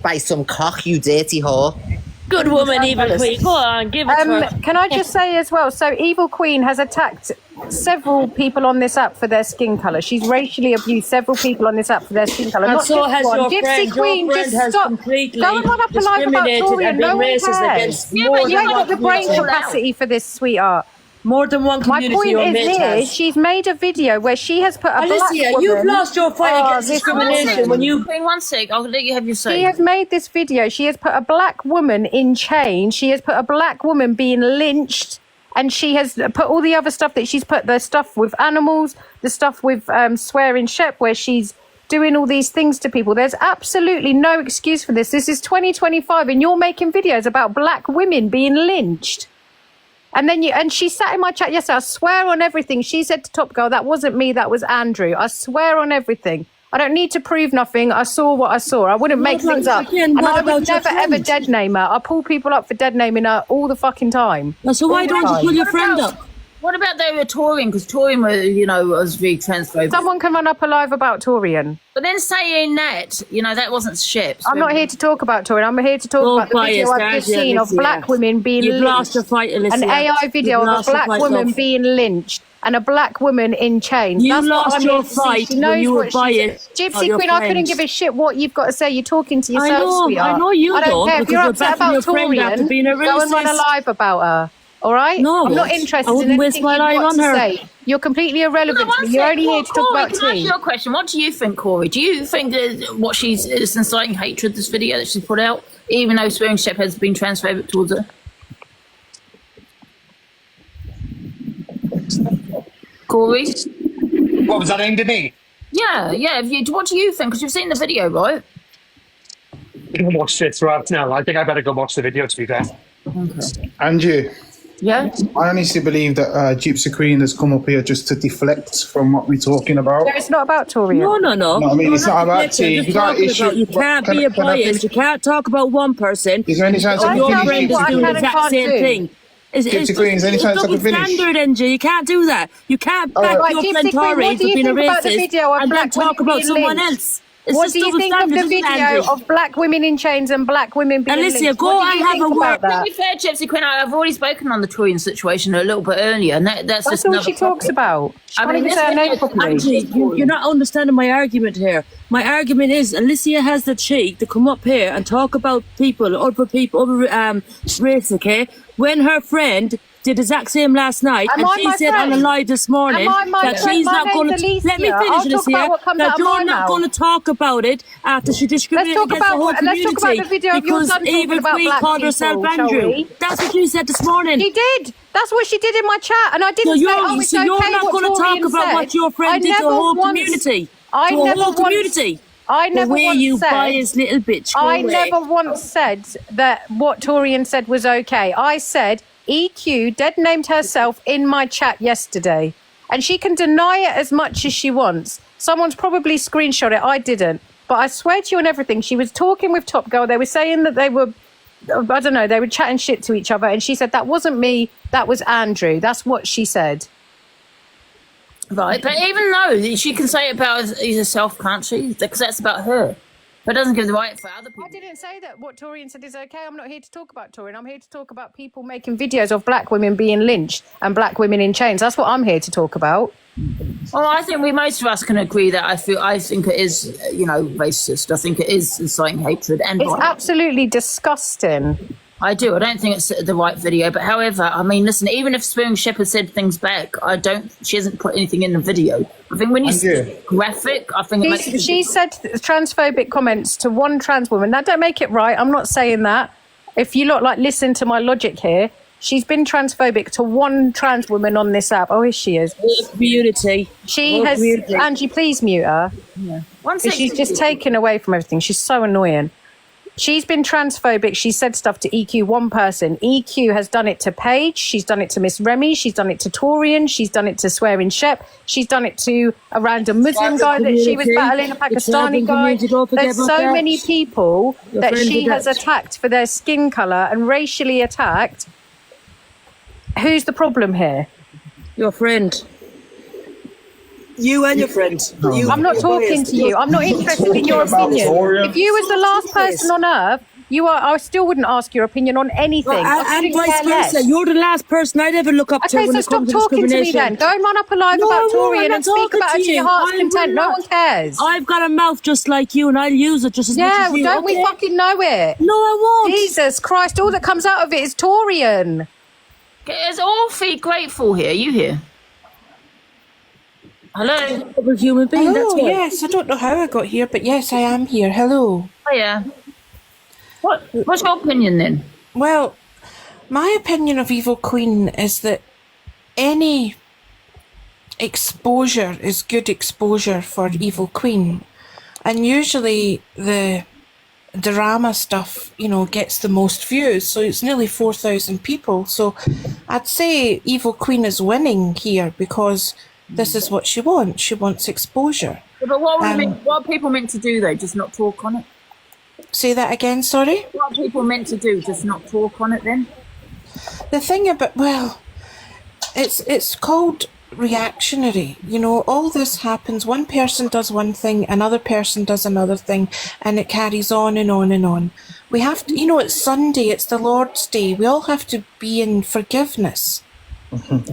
by some cock, you dirty whore. Good woman, Evil Queen. Go on, give it to her. Can I just say as well, so Evil Queen has attacked several people on this app for their skin colour. She's racially abused several people on this app for their skin colour. And Not so just has one. your Gypsy friend. Queen, Your friend just has stop. completely Go and run up a live about discriminated Torian. and No been one racist cares. against Yeah, more but you than ain't got the one brain community. capacity for this, sweetheart. More than one My community. point your is mate this: has. she's made a video where she has put a black Alicia, woman. you've lost your fight Oh, against this discrimination woman. when you. Queen, one sec. I'll let you have your say. She has made this video. She has put a black woman in chains. She has put a black woman being lynched. And she has put all the other stuff that she's put, the stuff with animals, the stuff with swearing Shep, where she's doing all these things to people. There's absolutely no excuse for this. This is 2025 and you're making videos about black women being lynched. And she sat in my chat yesterday. I swear on everything. She said to Top Girl, that wasn't me, that was Andrew. I swear on everything. I don't need to prove nothing. I saw what I saw. I wouldn't make things up. Again, And I what would about your never ever friend? dead name her. I pull people up for dead naming her all the fucking time. So why don't you pull your friend up? What about they were touring? Because touring, was very transphobic. Someone can run up alive about Torian. But then saying that, that wasn't Shep. I'm not here to talk about Torian. I'm here to talk Oh, about the video biased, I've just aren't you, seen of Alicia? black women being You've lynched. lost your fight, Alicia. An AI video You've of a lost your black fight, woman love. being lynched and a black woman in chains. You That's what lost I'm your here to see. fight She when knows you were what she's- biased Gypsy about your Queen, I couldn't friends. give a shit what you've got to say. You're talking to yourself, I sweetheart. know you I don't care. If because you're you're upset backing about your friend after Torian, being a go and run a racist. live about her. All right? No, I'm not I interested in wouldn't waste anything my you've life got on to her. say. You're completely irrelevant to me. You're only here to talk Corey, about can I ask tea. you a question? What do you think, Corey? Do you think that what she's is inciting hatred, this video that she's put out, even though swearing Shep has been transphobic towards her? Corey? What was that aimed at me? Yeah. What do you think? Because you've seen the video, right? I watched it throughout now. I think I better go watch the video, to be fair. Okay. Andrew, Yeah? I honestly believe that Gypsy Queen has come up here just to deflect from what we're talking about. No, it's not about Torian. No. No, I mean, it's not about tea. Just You got talking issue. about, you can't Can- be a can I bias. finish? You can't talk about one person. Is there any chance I Why can Your tell finish? me friend is what I doing can the and exact can't same do? thing. Gypsy Queen, is there any it's chance I double can finish? standard, NG. You can't do that. You can't All back right. your Gypsy friend Queen, what Tory do for you being a think about the racist video of and then black talk women about being someone lynched? else. It's What just do you double think of standard, the isn't it, video Andrew? of black women in chains and black women being Alicia, lynched? go What do and you have think a about word. To that? be fair, Gypsy Queen, I've already spoken on the Torian situation a little bit earlier, and that's That's just all another she talks topic. about. She I can't mean, even this say her video- name properly. Actually, you're not understanding my argument here. My argument is Alicia has the cheek to come up here and talk about other race, okay? When her friend did the exact same last night, Am and I she my said on a friend? live this morning Am I my that friend? she's My not going name's to. Alicia. Let me finish, I'll talk Alicia. about what comes out That of you're my not mouth. going to talk about it after she discriminated Let's talk against the whole about community. let's talk about the video of your because son talking Eva about Queen black called people, herself shall Andrew. we? That's what you said this morning. She did. That's what she did in my chat, and I So didn't say, you're, oh, it's so okay you're not what going to talk Torian about said. what your friend I did to the never whole once- community. I To the never whole once- community. I never Where once you said. biased little bitch. I Go away. never once said that what Torian said was okay. I said EQ dead named herself in my chat yesterday, and she can deny it as much as she wants. Someone's probably screenshot it. I didn't, but I swear to you on everything. She was talking with Top Girl. They were saying that they were, I don't know, they were chatting shit to each other, and she said that wasn't me. That was Andrew. That's what she said. Right, but even though she can say it about herself, can't she? Because that's about her. But it doesn't give the right for other people. I didn't say that what Torian said is okay. I'm not here to talk about Torian. I'm here to talk about people making videos of black women being lynched and black women in chains. That's what I'm here to talk about. Well, I think most of us can agree that I think it is, racist. I think it is inciting hatred and It's violence. absolutely disgusting. I do. I don't think it's the right video. But however, I mean, listen, even if Spoon Shepherd said things back, she hasn't put anything in the video. I think when you say graphic, I think it makes She said transphobic comments to one trans woman. That don't make it right. I'm not saying that. If you listen to my logic here, she's been transphobic to one trans woman on this app. Oh, here she is. Community. She has. Angie, please mute her. Yeah. She's just taken away from everything. She's so annoying. She's been transphobic. She said stuff to EQ, one person. EQ has done it to Paige. She's done it to Miss Remy. She's done it to Torian. She's done it to Swearing Shep. She's done it to a random Muslim guy that she was battling, a Pakistani guy. There's so many people that she has attacked for their skin colour and racially attacked. Who's the problem here? Your friend. You and your friend. I'm not talking to you. I'm not interested in your opinion. If you was the last person on earth, I still wouldn't ask your opinion on anything. And vice versa. You're the last person I'd ever look up to Okay, when so it stop comes talking to me discrimination. then. Go and run up a live No, about I won't. Torian I'm and speak talking about it to to your you. heart's I content. will No not. one cares. I've got a mouth just like you, and I'll use it just as much as you. Don't we fucking know it? No, I won't. Jesus Christ, all that comes out of it is Torian. It's awfully grateful here. You here? Hello. We're human being. Hello, That's why. yes. I don't know how I got here, but yes, I am here. Hello. Oh yeah. What's your opinion then? Well, my opinion of Evil Queen is that any exposure is good exposure for Evil Queen. And usually the drama stuff, gets the most views. So it's nearly 4,000 people. So I'd say Evil Queen is winning here because this is what she wants. She wants exposure. Yeah, but what are people meant to do though? Just not talk on it? Say that again, sorry? What are people meant to do? Just not talk on it then? The thing about, it's called reactionary. All this happens. One person does one thing, another person does another thing, and it carries on and on and on. We have to, it's Sunday, it's the Lord's Day. We all have to be in forgiveness.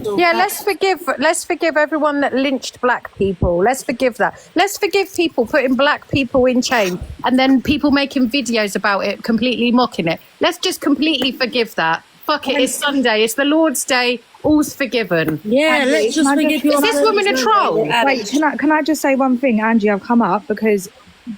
So Yeah, let's forgive everyone that lynched black people. Let's forgive that. Let's forgive people putting black people in chain and then people making videos about it, completely mocking it. Let's just completely forgive that. Fuck it, it's Sunday, it's the Lord's Day, all's forgiven. Yeah, Angie, let's just can I forgive just- you. Is this woman a troll? Wait, can I just say one thing, Angie? I've come up because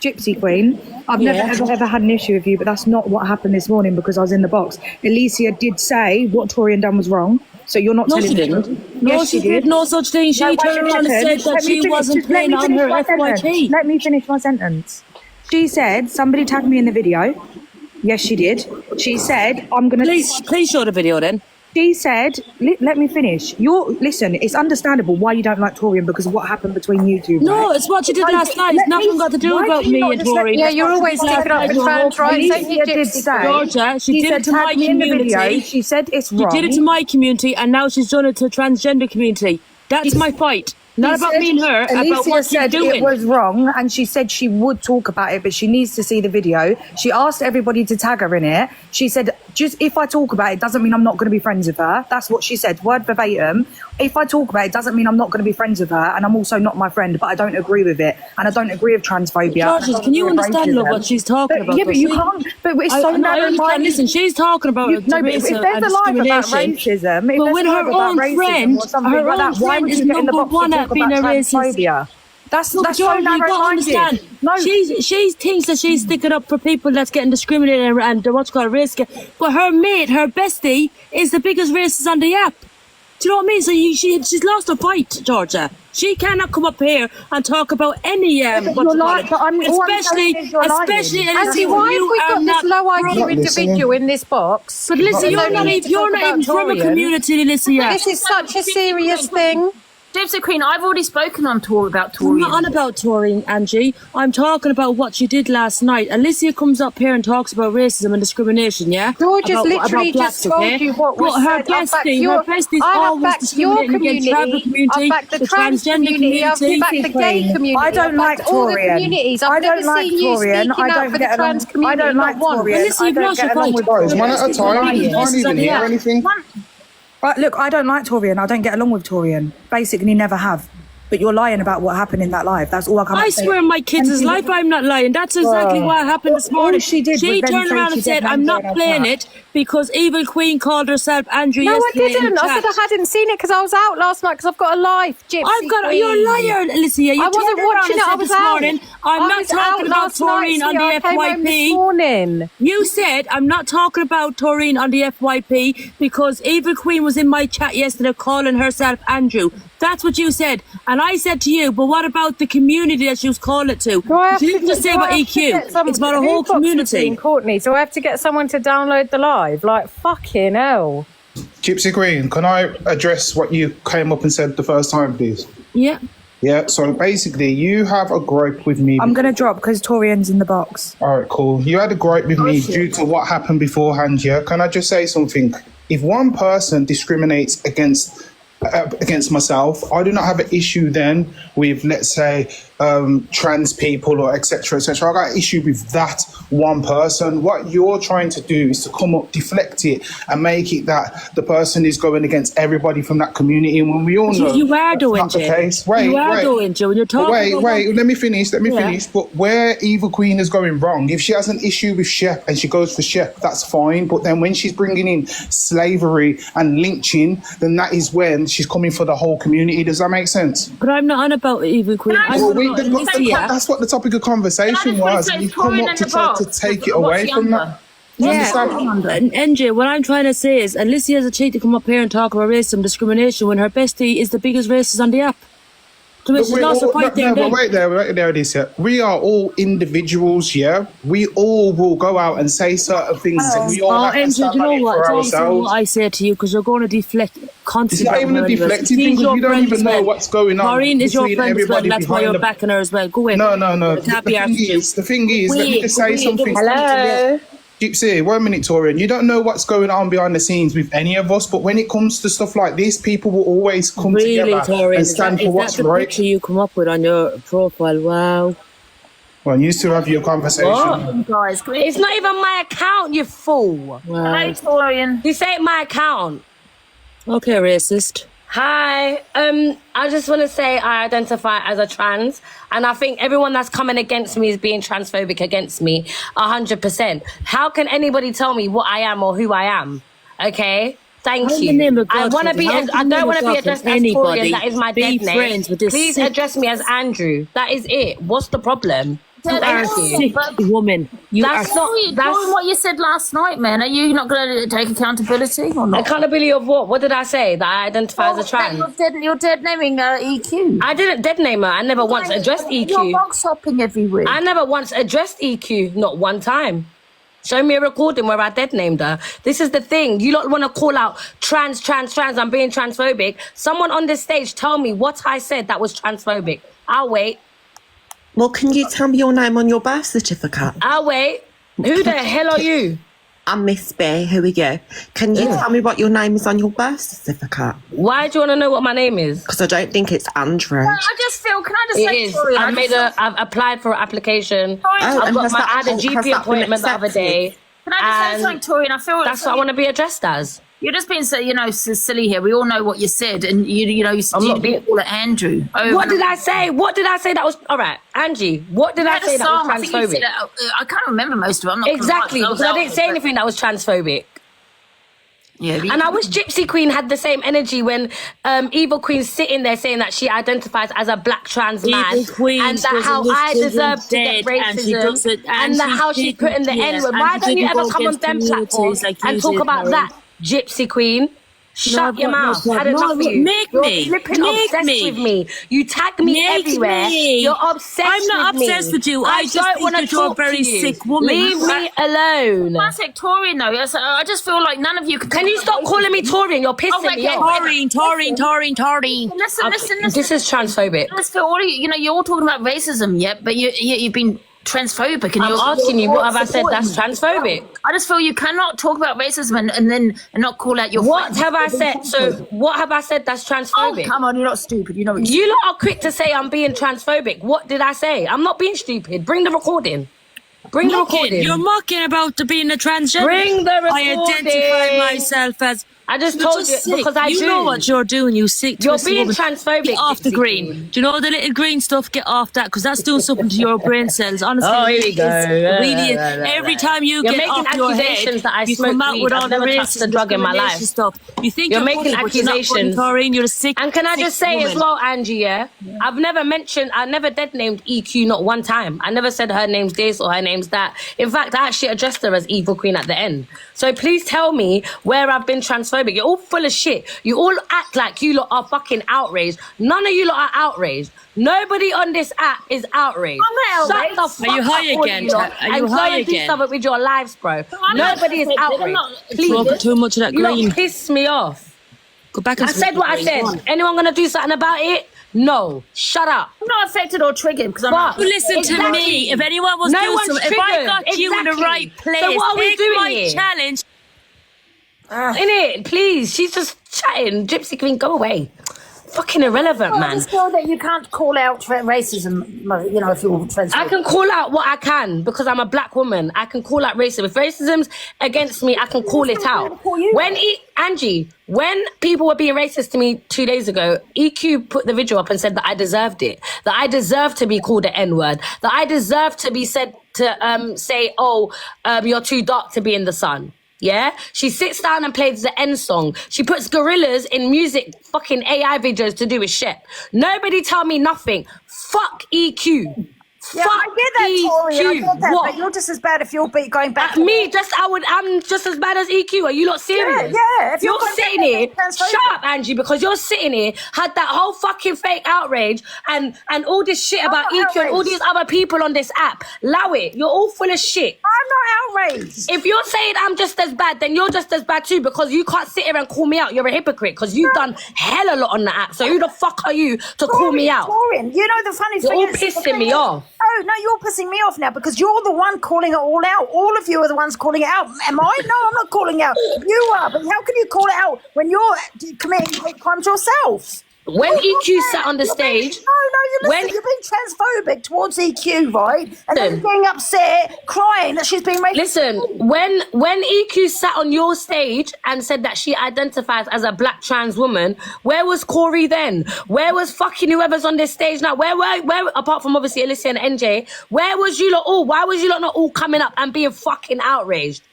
Gypsy Queen, I've never ever had an issue with you, but that's not what happened this morning because I was in the box. Alicia did say what Torian done was wrong, so you're not No, telling she me. didn't. No, she did no such thing. She No, wait turned a around and second. said that Let me she finish- wasn't just let playing me on finish her my sentence. FYP. Let me finish my sentence. She said, somebody tagged me in the video. Yes, she did. She said, I'm going to... Please show the video then. She said, let me finish. Listen, it's understandable why you don't like Torian because of what happened between you two. No, right? it's what she did Why last do- night. let It's nothing me- got to do why about do you me not and just let Tori. me- Yeah, you're always sticking up for trans rights, ain't you, Alicia did Gypsy? say, Georgia, she did it to my tag me in the community. video. She said it's She wrong. did it to my community, and now she's done it to transgender community. That's my fight. Not about me and her, about Alicia what she's said doing. it was wrong, and she said she would talk about it, but she needs to see the video. She asked everybody to tag her in it. She said, just if I talk about it, doesn't mean I'm not going to be friends with her. That's what she said, word verbatim. If I talk about it, doesn't mean I'm not going to be friends with her, and I'm also not my friend, but I don't agree with it, and I don't agree with transphobia. Georgia, can you understand love, what she's talking about? Yeah, but though? you See? can't. But it's so I understand. narrow-minded. Listen, she's talking about No, but if racism there's and a live about discrimination. racism, But when her own friend, why would you get in the box one to at talk being about a racist? transphobia? That's No, so Georgia, you got to narrow-minded. understand. No, She thinks that she's sticking up for people that's getting discriminated and what's called race. But her mate, her bestie, is the biggest racist on the app. Do you know what I mean? So she's lost a fight, Georgia. She cannot come up here and talk about any but you're lying, but all I'm saying is you're lying. especially Auntie, why have we got this low IQ individual in this box? But listen, No you're not need to even talk about from a Torian. community, listen. This is such a serious thing. Gypsy Queen, I've already spoken on tour about I'm Torian. not on about Torian, Angie. I'm talking about what she did last night. Alicia comes up here and talks about racism and discrimination, yeah? George has About literally blacks, just told okay? you what was But her said. I've backed besties I have always backed your discriminating against tribal community. community, I've backed the the trans transgender community. I've community. backed the gay community. I don't I've like backed all the Torian. communities. I I've don't never like seen you Torian. speaking I out don't for the get along. trans community. I don't like not once. Torian. Listen, I you've don't lost get your along fight. with Guys, one Torian. at a time. You can't even hear anything. Right, look, I don't like Torian. I don't get along with Torian. Basically, never have. But you're lying about what happened in that live. That's all I can I say. swear on my kids' life, I'm not lying. That's exactly what happened this all morning. she did was then turned say around she and said, did I'm not Mandela playing Cup. it because Evil Queen called herself Andrew No, I yesterday in didn't. the I chat. said I hadn't seen it because I was out last night because I've got a life. Gypsy You're a Queen. liar, Alicia. You I wasn't turned around watching and it. I said was this out. morning, I'm I not was talking out about last night, Taurine on Sia. the I came home this FYP. morning. You said I'm not talking about Taurine on the FYP because Evil Queen was in my chat yesterday calling herself Andrew. That's what you said. And I said to you, but what about the community that she was calling it to? Do I have She didn't just say about EQ. It's about a whole community. Courtney, so I have to get someone to download the live. Like, fucking hell. Gypsy Green, can I address what you came up and said the first time, please? Yeah. Yeah, so basically, you have a gripe with me. I'm going to drop because Torian's in the box. All right, cool. You had a gripe with me due to what happened beforehand, yeah? Can I just say something? If one person discriminates against against myself. I do not have an issue then with, let's say, trans people or etc. etc. I got an issue with that one person. What you're trying to do is to come up, deflect it, and make it that the person is going against everybody from that community. And when we all know you are doing not the it. case. Wait, you are doing it when you're talking. Wait. Let me finish. But where Evil Queen is going wrong, if she has an issue with Shep and she goes for Shep, that's fine. But then when she's bringing in slavery and lynching, then that is when she's coming for the whole community. Does that make sense? But I'm not on about Evil Queen. That's what the topic of conversation was. And you come up to try to take it away from that. And NJ, what I'm trying to say is, Alicia has a cheek to come up here and talk about racism, discrimination, when her bestie is the biggest racist on the app. But wait there, Alicia. We are all individuals, yeah? We all will go out and say certain things. And we all have to stand you know for what? ourselves. It's what I say to you, because you're going to deflect constantly. It's not even a deflective thing, because you don't even know what's going on. Maureen is your friend as well, that's why you're backing her as well. Go in. No. The thing is, let me just say something. Hello. Gypsy, 1 minute, Torian. You don't know what's going on behind the scenes with any of us, but when it comes to stuff like this, people will always come together and stand for what's right. Picture you come up with on your profile? Wow. Well, you still have your conversation. What? Guys, it's not even my account, you fool. Wow. Hi, Torian. This ain't my account. Okay, racist. Hi. I just want to say I identify as a trans, and I think everyone that's coming against me is being transphobic against me 100%. How can anybody tell me what I am or who I am? Okay? Thank you. I want to be. I don't want to be addressed as Torian. That is my dead name. Please address me as Andrew. That is it. What's the problem? You are a sick woman. That's what you said last night, man. Are you not going to take accountability or not? Accountability of what? What did I say? That I identify as a trans? You're dead naming EQ. I didn't dead name her. I never once addressed EQ. You're box hopping everywhere. I never once addressed EQ. Not one time. Show me a recording where I dead named her. This is the thing. You don't want to call out trans. I'm being transphobic. Someone on this stage tell me what I said that was transphobic. I'll wait. Well, can you tell me your name on your birth certificate? I'll wait. Who the hell are you? I'm Miss B. Who are you? Can you tell me what your name is on your birth certificate? Why do you want to know what my name is? Because I don't think it's Andrew. Well, I just feel, can I just say, is. I've applied for an application. I had a GP appointment the other day. Can I just say something, Torian? I feel that's what I want to be addressed as. You're just being so, silly here. We all know what you said, and you call it Andrew. What did I say? What did I say that was all right, Angie? What did I say that was transphobic? I can't remember most of it. Exactly, because I didn't say anything that was transphobic. Yeah, and I wish Gypsy Queen had the same energy when Evil Queen's sitting there saying that she identifies as a black trans man, and that how I deserve to get racism, and that how she's putting the N-word. Why don't you ever come on them platforms and talk about that, Gypsy Queen? Shut your mouth. I had enough of you. You're flipping obsessed with me. You tag me everywhere. You're obsessed with me. I'm not obsessed with you. I just want to talk. You're a very sick woman. Leave me alone. I said Torian though. I just feel like none of you can. Can you stop calling me Torian? You're pissing me off. Torian. Listen. This is transphobic. I just feel all you're all talking about racism, but you've been transphobic, and I'm asking you, what have I said that's transphobic? I just feel you cannot talk about racism and not call out your. What have I said? So what have I said that's transphobic? Oh, come on, you're not stupid. You know. You lot are quick to say I'm being transphobic. What did I say? I'm not being stupid. Bring the recording. Bring the recording. You're mocking about being a transgender. Bring the recording. I identify myself as. I just told you because I do. You know what you're doing, you sick. You're being transphobic. Get off the green. Do you know the little green stuff? Get off that, because that's doing something to your brain cells. Honestly, here we go. Really, every time you get off your head, that I you come out with all the racist and drug in my life stuff. You think you're making accusations. You're a sick. And can I just say as well, Angie? Yeah, I've never dead named EQ not one time. I never said her name's this or her name's that. In fact, I actually addressed her as Evil Queen at the end. So please tell me where I've been transphobic. You're all full of shit. You all act like you lot are fucking outraged. None of you lot are outraged. Nobody on this app is outraged. I'm outraged. Shut the fuck up. Are you high up, again? Are you high again? Do something with your lives, bro. Nobody is outraged. Please. Too much of that green. You piss me off. Go back and I said what I said. Anyone gonna do something about it? No. Shut up. I'm not affected or triggered because I'm not. Listen to me. If anyone was doing something, if I got you in the right place, so what are we doing my here? challenge. Innit? Please, she's just chatting. Gypsy Queen, go away. Fucking irrelevant, I man. just feel that you can't call out racism, you know, if you're transphobic. I can call out what I can because I'm a black woman. I can call out racism. If racism's against me, I can call it out. Angie, when people were being racist to me 2 days ago, EQ put the video up and said that I deserved it. That I deserved to be called the N-word. That I deserved to be said to say, you're too dark to be in the sun. Yeah? She sits down and plays the N song. She puts gorillas in music, fucking AI videos to do with shit. Nobody tell me nothing. Fuck EQ. Yeah, I get that, Tori. I get that, What? but you're just as bad if you're going back. I'm just as bad as EQ. Are you not serious? Yeah. If You're sitting here. Shut up, Angie, because you're sitting here, had that whole fucking fake outrage and all this shit about EQ and all these other people on this app. Allow it. You're all full of shit. I'm not outraged. If you're saying I'm just as bad, then you're just as bad too, because you can't sit here and call me out. You're a hypocrite because you've done hell a lot on the app. So who the fuck are you to call me out? Torin, you know the funny You're thing all is, pissing me off. Oh, no, you're pissing me off now because you're the one calling it all out. All of you are the ones calling it out. Am I? No, I'm not calling it out. You are. But how can you call it out when you're committing hate crimes yourself? When EQ sat on the stage... You're being transphobic towards EQ, right? And then getting upset, crying that she's being racist. Listen, when EQ sat on your stage and said that she identifies as a black trans woman, where was Corey then? Where was fucking whoever's on this stage now? Where apart from obviously Alicia and NJ, where was you lot all? Why was you lot not all coming up and being fucking outraged?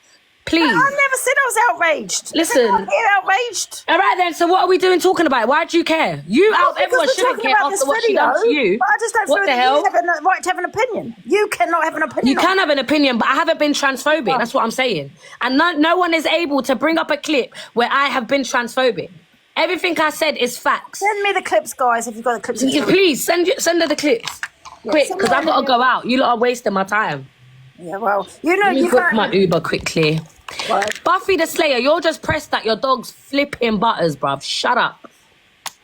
Please. I never said I was outraged. Listen. I'm here outraged. All right then, so what are we doing talking about it? Why do you care? Everyone shouldn't care after what she done to you. But I just don't feel that you have a right to have an opinion. You cannot have an opinion. You can have an opinion, but I haven't been transphobic. That's what I'm saying. And no one is able to bring up a clip where I have been transphobic. Everything I said is facts. Send me the clips, guys, if you've got the clips. Please, send her the clips. Quick, because I've got to go out. You lot are wasting my time. Yeah, well, you know, you book my Uber quickly. What? Buffy the Slayer, you're just pressed that your dog's flipping butters, bruv. Shut up.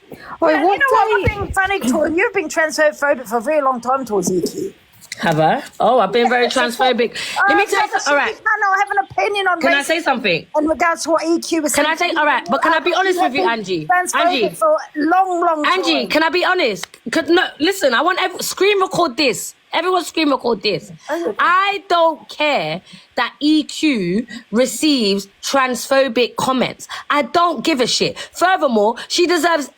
You know what? I'm being funny, Tori. You've been transphobic for a very long time towards EQ. Have I? Oh, I've been very transphobic. Let me tell you something. All right. You cannot have an opinion on Can I say something? In regards to what EQ is saying. Can I say, all right, but can I be honest with you, Angie? Angie. For long Angie, can I be honest? No, listen, I want screen record this. Everyone screen record this. I don't care that EQ receives transphobic comments. I don't give a shit. Furthermore, she deserves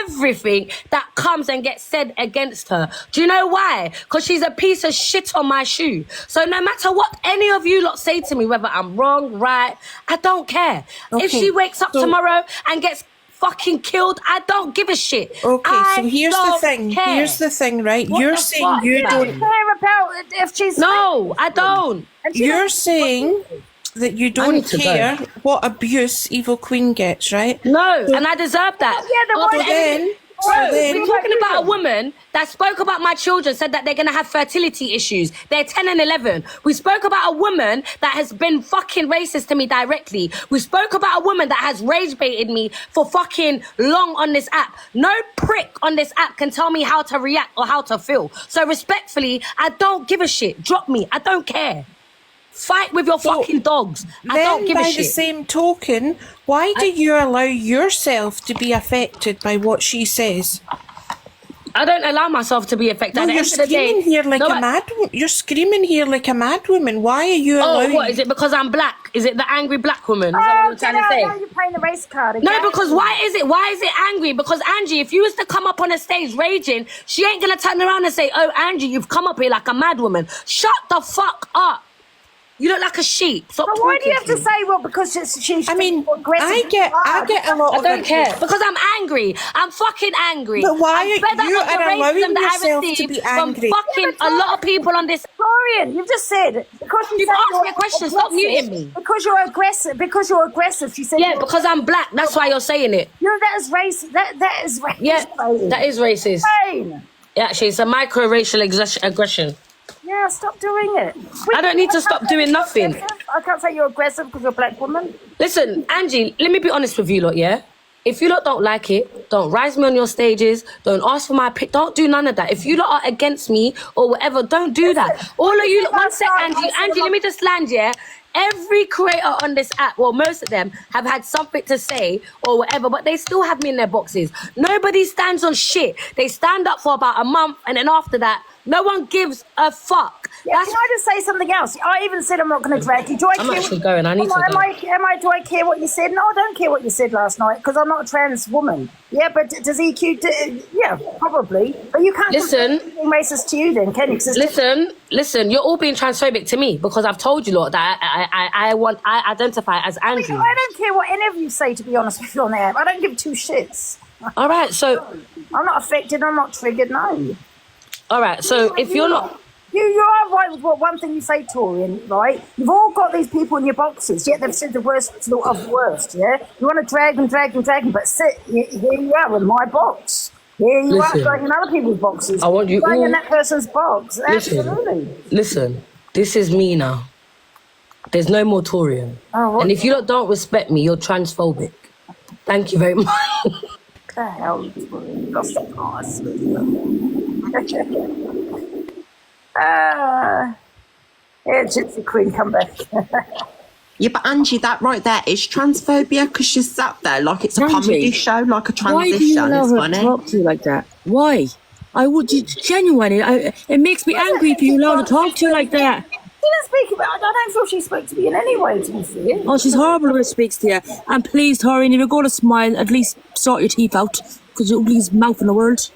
everything that comes and gets said against her. Do you know why? Because she's a piece of shit on my shoe. So no matter what any of you lot say to me, whether I'm wrong, right, I don't care. If she wakes up tomorrow and gets fucking killed, I don't give a shit. Okay, so here's the thing. Care. Here's the thing, right? You're saying fuck? you don't care about if she's... No, I don't. You're saying that you don't care what abuse Evil Queen gets, right? No, and I deserve that. We're talking about a woman that spoke about my children, said that they're going to have fertility issues. They're 10 and 11. We spoke about a woman that has been fucking racist to me directly. We spoke about a woman that has rage baited me for fucking long on this app. No prick on this app can tell me how to react or how to feel. So respectfully, I don't give a shit. Drop me. I don't care. Fight with your fucking dogs. I don't give a shit. By the same token, why do you allow yourself to be affected by what she says? I don't allow myself to be affected. No, you're screaming here like a mad woman. You're screaming here like a mad woman. Why are you allowing... Oh, what? Is it because I'm black? Is it the angry black woman? Is that what you're trying to say? Now you're playing the race card again. No, because why is it angry? Because Angie, if you was to come up on a stage raging, she ain't going to turn around and say, oh, Angie, you've come up here like a mad woman. Shut the fuck up. You look like a sheep. Stop but why do you have to say, well, because she's I mean, aggressive? I get a lot of... I don't care. Because I'm angry. I'm fucking angry. But why are you allowing yourself to be angry? From fucking a lot of people on this... Florian, you've just said, because you've asked me a question, stop muting me. Because you're aggressive, she said... Yeah, because I'm black, that's why you're saying it. You know, that is racist. That is racist. Yeah, that is racist. Yeah, actually, it's a micro-racial aggression. Yeah, stop doing it. I don't need to stop doing nothing. I can't say you're aggressive because you're a black woman. Listen, Angie, let me be honest with you lot, yeah? If you lot don't like it, don't rise me on your stages, don't ask for my pick, don't do none of that. If you lot are against me or whatever, don't do that. All of you lot, one sec, Angie, let me just land, yeah? every creator on this app, well, most of them have had something to say or whatever, but they still have me in their boxes. Nobody stands on shit. They stand up for about a month, and then after that, no one gives a fuck. Yeah, can I just say something else? I even said I'm not going to drag you. Do I I'm care actually going. I need to go. Do I care what you said? No, I don't care what you said last night because I'm not a trans woman. Yeah, but does EQ? Yeah, probably. But you can't Listen, being racist to you, then, can you? Listen. You're all being transphobic to me because I've told you lot that I identify as Andrew. I don't care what any of you say. To be honest with you on the app, I don't give two shits. All right, so I'm not affected. I'm not triggered. No. All right, so if you're not. You are right with what one thing you say, Torian, right? You've all got these people in your boxes, yet they've said the worst of the worst, yeah? You want to drag them, but sit, here you are in my box. Here you are dragging other people's boxes. I want you all... in all... that person's box, absolutely. Listen, this is me now. There's no more Torian. Oh, and if you don't respect me, you're transphobic. Thank you very much. What the hell are you doing? You lost the pass. Yeah, Gypsy Queen, come back. Yeah, but Angie, that right there is transphobia because she's sat there like it's a comedy show, like a transition. Why do you allow it's her funny. to talk to you like that? Why? I would genuinely. It makes me angry if you allow her to talk to you like that. She didn't speak about. I don't feel she spoke to me in any way. To be fair. Oh, she's horrible when she speaks to you. And please, Torian, if you're going to smile, at least sort your teeth out because you're the ugliest mouth in the world.